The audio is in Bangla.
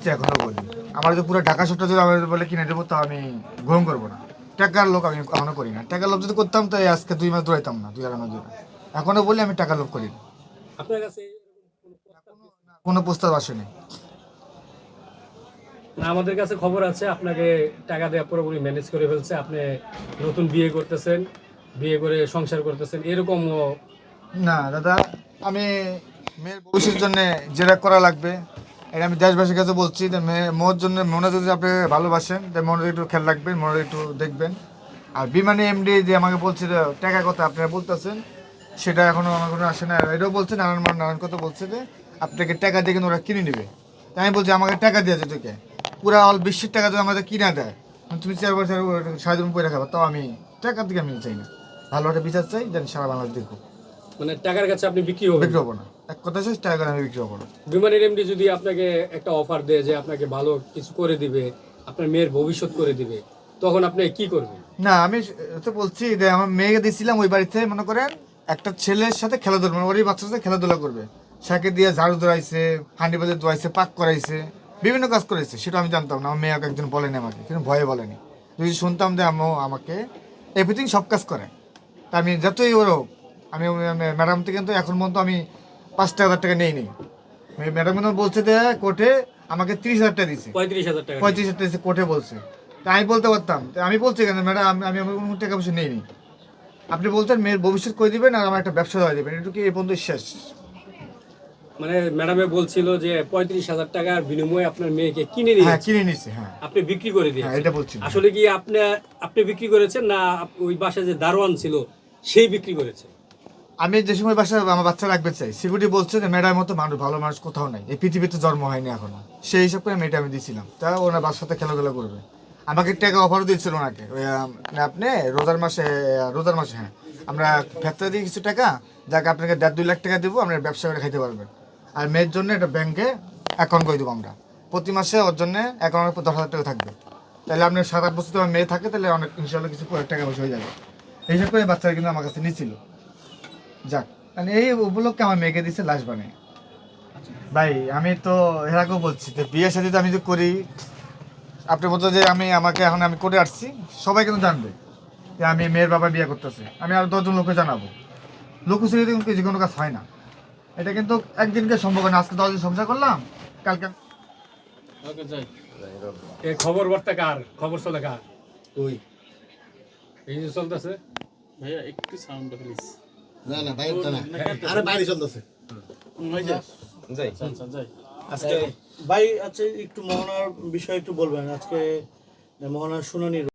এখনো বলি আমার যদি পুরো ঢাকা শহরটা যদি আমার বলে কিনে দেবো তা আমি গ্রহণ করবো না। টাকার লোক আমি এখনো করি না। টাকার লোভ যদি করতাম তাই আজকে 2 মাস দৌড়াইতাম না, 2 আড়াই মাস ধরে। এখনো বলি আমি টাকার লোভ করি না। আপনার কাছে কোনো প্রস্তাব আসেনি। না, আমাদের কাছে খবর আছে আপনাকে টাকা দেওয়া পুরোপুরি ম্যানেজ করে ফেলছে। আপনি নতুন বিয়ে করতেছেন, বিয়ে করে সংসার করতেছেন, এরকমও না দাদা, আমি মেয়ের ভবিষ্যতের জন্য যেটা করা লাগবে এটা আমি দেশবাসীর কাছে বলছি যে মোর জন্য মনে যদি আপনি ভালোবাসেন তাই মনে একটু খেয়াল রাখবেন, মনে একটু দেখবেন। আর বিমানে এমডি যে আমাকে বলছে যে টাকা কথা আপনারা বলতেছেন সেটা এখনও আমার কোনো আসে না। আর এটাও বলছে নানান কথা বলছে যে আপনাকে টাকা দিয়ে কিন্তু ওরা কিনে নেবে। তাই আমি বলছি আমাকে টাকা দিয়েছে তোকে পুরা অল বিশ্বের টাকা যদি আমাদের কিনা দেয়, তুমি 4 বছর সারা জীবন পরে খাবো, তাও আমি টাকার দিকে আমি চাই না। ভালো একটা বিচার চাই যেন সারা বাংলাদেশ দেখো। মানে টাকার কাছে আপনি বিক্রি হবেন বিক্রি হবো না, এক কথা শেষ, টাকা আমি বিক্রি হবো না। বিমানের এমডি যদি আপনাকে একটা অফার দেয় যে আপনাকে ভালো কিছু করে দিবে, আপনার মেয়ের ভবিষ্যৎ করে দিবে, তখন আপনি কি করবেন? না আমি তো বলছি যে আমার মেয়েকে দিয়েছিলাম ওই বাড়িতে, মনে করেন একটা ছেলের সাথে খেলাধুলা, মানে ওরই বাচ্চার সাথে খেলাধুলা করবে, সাকে দিয়ে ঝাড়ু ধরাইছে, হাঁডি বাজে ধোয়াইছে, পাক করাইছে, বিভিন্ন কাজ করেছে। সেটা আমি জানতাম না, আমার মেয়ে একজন বলেনি আমাকে, কিন্তু ভয়ে বলেনি। যদি শুনতাম যে আমাকে এভরিথিং সব কাজ করে, তা আমি যতই ওর হোক, আমি ম্যাডাম থেকে কিন্তু এখন পর্যন্ত আমি 5,000 টাকা নেই নি। ম্যাডাম কিন্তু বলছে যে কোর্টে আমাকে 30,000 টাকা দিছে, 35,000 টাকা 35,000 টাকা কোর্টে বলছে। তা আমি বলতে পারতাম, তা আমি বলছি কেন ম্যাডাম আমি আমার কোনো টাকা পয়সা নেই নি। আপনি বলতেন মেয়ের ভবিষ্যৎ করে দিবেন আর আমার একটা ব্যবসা দেওয়া দেবেন, এটুকু এই পর্যন্ত শেষ। মানে ম্যাডামে বলছিল যে 35,000 টাকার বিনিময়ে আপনার মেয়েকে কিনে হ্যাঁ নিয়েছে, কিনে নিছে, হ্যাঁ আপনি বিক্রি করে হ্যাঁ দিয়েছেন। এটা বলছি। আসলে কি আপনি আপনি বিক্রি করেছেন না ওই বাসায় যে দারোয়ান ছিল সেই বিক্রি করেছে? আমি যে সময় বাসায় আমার বাচ্চা রাখতে চাই, সিকিউরিটি বলছে যে ম্যাডামের মতো মানুষ, ভালো মানুষ কোথাও নাই, এই পৃথিবীতে জন্ম হয়নি এখনো। সেই হিসাব করে মেয়েটা আমি দিয়েছিলাম, তা ওনার বাসার সাথে খেলাধুলা করবে। আমাকে টাকা অফারও দিয়েছিল ওনাকে, ওই আপনি রোজার মাসে হ্যাঁ আমরা ফ্যাক্টরি দিয়ে কিছু টাকা, যাকে আপনাকে 1.5-2 লাখ টাকা দেবো, আপনার ব্যবসা করে খাইতে পারবেন। আর মেয়ের জন্য একটা ব্যাংকে অ্যাকাউন্ট করে দেবো আমরা, প্রতি মাসে ওর জন্য অ্যাকাউন্টের উপর 10,000 টাকা থাকবে। তাহলে আপনার 7-8 বছর তোমার মেয়ে থাকে, তাহলে অনেক ইনশাল্লাহ কিছু টাকা পয়সা হয়ে যাবে। এইসব করে বাচ্চারা কিন্তু আমার কাছে নিয়েছিল। যাক, মানে এই উপলক্ষে আমার মেয়েকে দিচ্ছে লাশ বানিয়ে। ভাই আমি তো এর আগেও বলছি যে বিয়ে শাদী তো আমি যে করি, আপনার মতো যে আমাকে এখন আমি করে আসছি, সবাই কিন্তু জানবে যে আমি মেয়ের বাবা বিয়ে করতেছে। আমি আর 10 জন লোককে জানাবো। লোকসংখ্যা কিন্তু যে কোনো কাজ হয় না, এটা কিন্তু একদিনকে সম্ভব হয় না। আজকে 10 দিন সংসার করলাম, কালকে ওকে যাই। এই খবর বার্তা কার? খবর চলে কার? কই এই যে চলতেছে। ভাইয়া একটু সাউন্ড প্লিজ। না না বাইরে না, আরে বাইরে চলতেছে। ভাই যাই যাই আচ্ছা যাই আজকে ভাই আচ্ছা একটু মোহনার বিষয়ে একটু বলবেন। আজকে মোহনার শুনানি